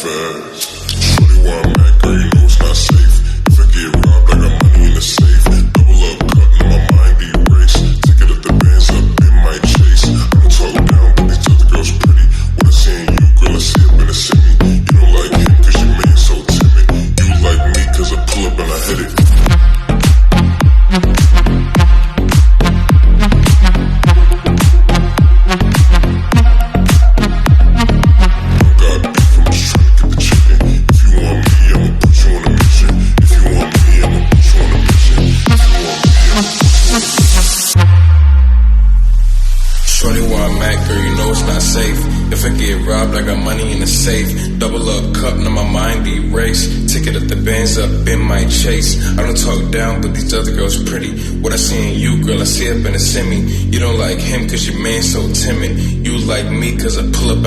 fast. Shorty where I'm at, girl, you know it's not safe. If I get robbed, I got money in the safe. Double up, cutting my mind erase. Ticket up the bands up in my chase. I'ma talk down, but these other girls pretty. What I see in you, girl, I see up in the semi. You don't like him cause your man so timid. You like me cause I pull up and I hit it. Shorty where I'm at, girl, you know it's not safe. If I get robbed, I got money in the safe. Double up cup, now my mind erase. Ticket up the bands up in my chase. I don't talk down, but these other girls pretty. What I see in you, girl, I see up in a semi. You don't like him cause your man so timid. You like me cause I pull up and